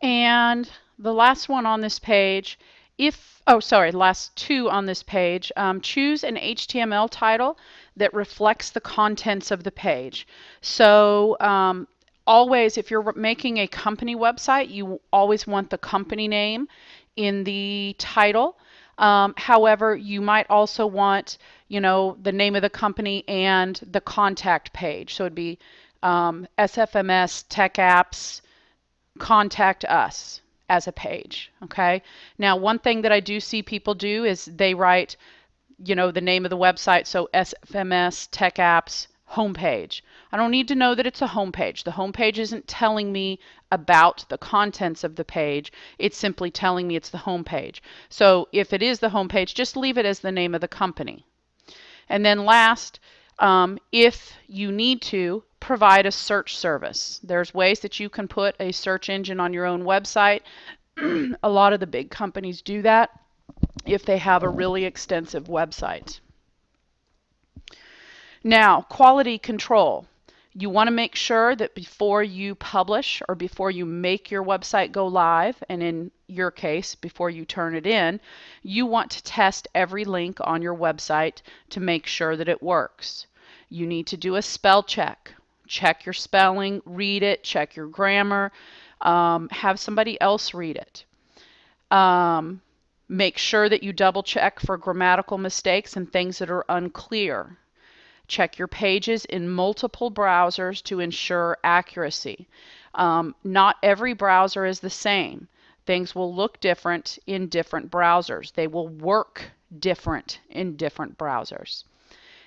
And the last one on this page, last two on this page, choose an HTML title that reflects the contents of the page. So always, if you're making a company website, you always want the company name in the title. However, you might also want, the name of the company and the contact page. So it'd be SFMS Tech Apps contact us as a page. Okay. Now, one thing that I do see people do is they write, the name of the website. So SFMS Tech Apps homepage. I don't need to know that it's a homepage. The homepage isn't telling me about the contents of the page. It's simply telling me it's the homepage. So if it is the homepage, just leave it as the name of the company. And then last, if you need to, provide a search service. There's ways that you can put a search engine on your own website. A lot of the big companies do that if they have a really extensive website. Now, quality control. You want to make sure that before you publish or before you make your website go live, and in your case, before you turn it in, you want to test every link on your website to make sure that it works. You need to do a spell check. Check your spelling, read it, check your grammar, have somebody else read it. Make sure that you double check for grammatical mistakes and things that are unclear. Check your pages in multiple browsers to ensure accuracy. Not every browser is the same. Things will look different in different browsers. They will work different in different browsers.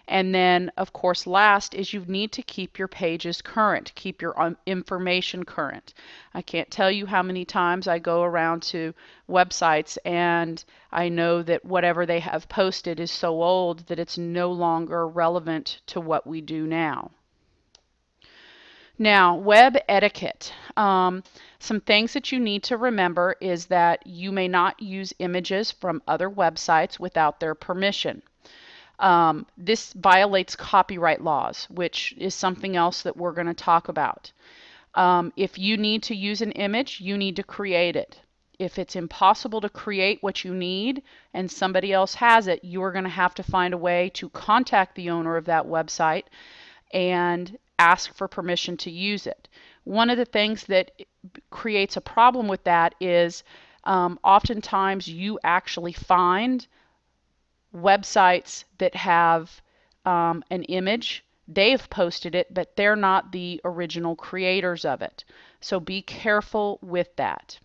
And then, of course, last is you need to keep your pages current, keep your information current. I can't tell you how many times I go around to websites and I know that whatever they have posted is so old that it's no longer relevant to what we do now. Now, web etiquette. Some things that you need to remember is that you may not use images from other websites without their permission. This violates copyright laws, which is something else that we're going to talk about. If you need to use an image, you need to create it. If it's impossible to create what you need and somebody else has it, you are going to have to find a way to contact the owner of that website and ask for permission to use it. One of the things that creates a problem with that is oftentimes you actually find websites that have an image. They've posted it, but they're not the original creators of it. So be careful with that.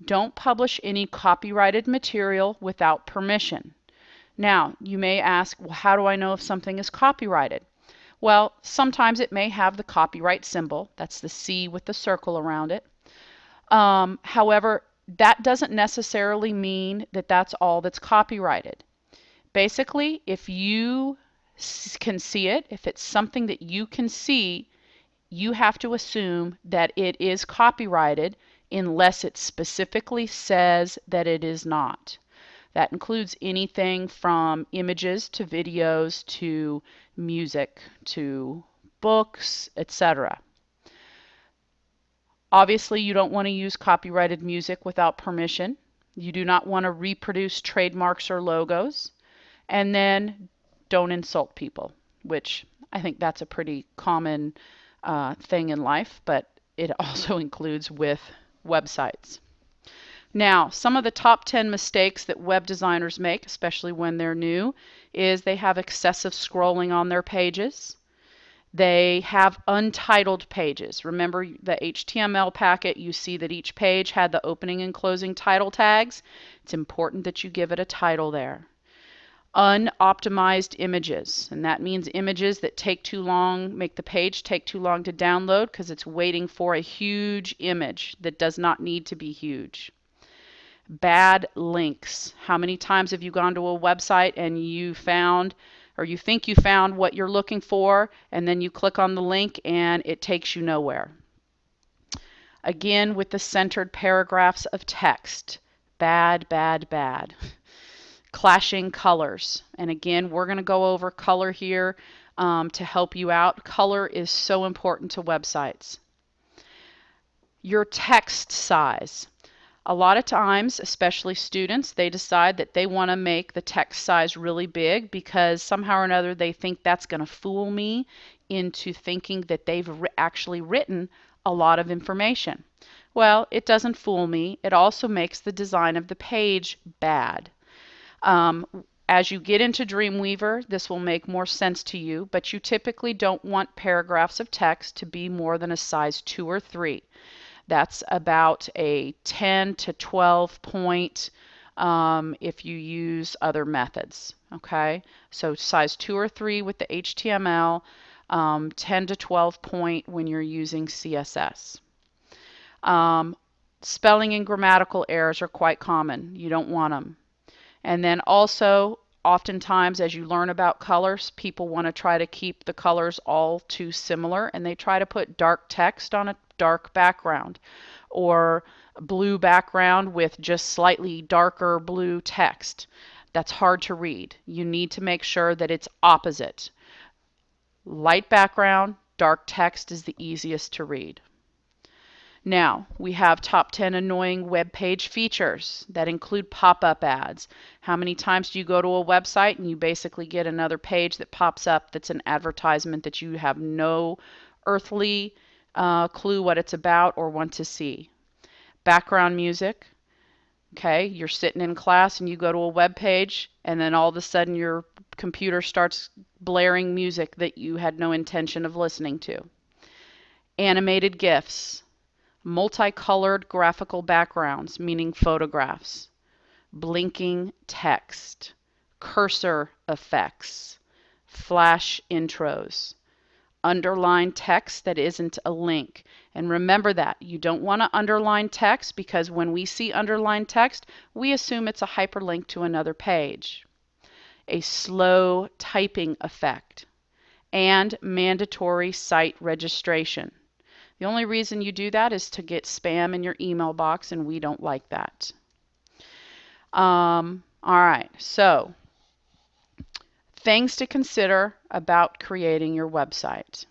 Don't publish any copyrighted material without permission. Now, you may ask, well, how do I know if something is copyrighted? Well, sometimes it may have the copyright symbol. That's the C with the circle around it. However, that doesn't necessarily mean that that's all that's copyrighted. Basically, if you can see it, if it's something that you can see, you have to assume that it is copyrighted unless it specifically says that it is not. That includes anything from images to videos to music to books, etc. Obviously, you don't want to use copyrighted music without permission. You do not want to reproduce trademarks or logos. And then don't insult people, which I think that's a pretty common thing in life, but it also includes with websites. Now, some of the top 10 mistakes that web designers make, especially when they're new, is they have excessive scrolling on their pages. They have untitled pages. Remember the HTML packet, you see that each page had the opening and closing title tags. It's important that you give it a title there. Unoptimized images, and that means images that take too long, make the page take too long to download because it's waiting for a huge image that does not need to be huge. Bad links. How many times have you gone to a website and you found, or you think you found what you're looking for, and then you click on the link and it takes you nowhere? Again, with the centered paragraphs of text. Bad, bad, bad. Clashing colors. And again, we're going to go over color here to help you out. Color is so important to websites. Your text size. A lot of times, especially students, they decide that they want to make the text size really big because somehow or another they think that's going to fool me into thinking that they've actually written a lot of information. Well, it doesn't fool me. It also makes the design of the page bad. Um, as you get into Dreamweaver, this will make more sense to you, but you typically don't want paragraphs of text to be more than a size 2 or 3. That's about a 10 to 12 point if you use other methods. Okay, so size 2 or 3 with the HTML, 10 to 12 point when you're using CSS. Um, Spelling and grammatical errors are quite common. You don't want them. And then also, oftentimes, as you learn about colors, people want to try to keep the colors all too similar, and they try to put dark text on a dark background or blue background with just slightly darker blue text. That's hard to read. You need to make sure that it's opposite. Light background, dark text is the easiest to read. Now, we have top 10 annoying web page features that include pop-up ads. How many times do you go to a website and you basically get another page that pops up that's an advertisement that you have no earthly clue what it's about or want to see? Background music. Okay, you're sitting in class and you go to a web page and then all of a sudden your computer starts blaring music that you had no intention of listening to. Animated GIFs. Multicolored graphical backgrounds, meaning photographs, blinking text, cursor effects, flash intros, underlined text that isn't a link. And remember that you don't want to underline text because when we see underlined text, we assume it's a hyperlink to another page. A slow typing effect and mandatory site registration. The only reason you do that is to get spam in your email box, and we don't like that. All right, so things to consider about creating your website.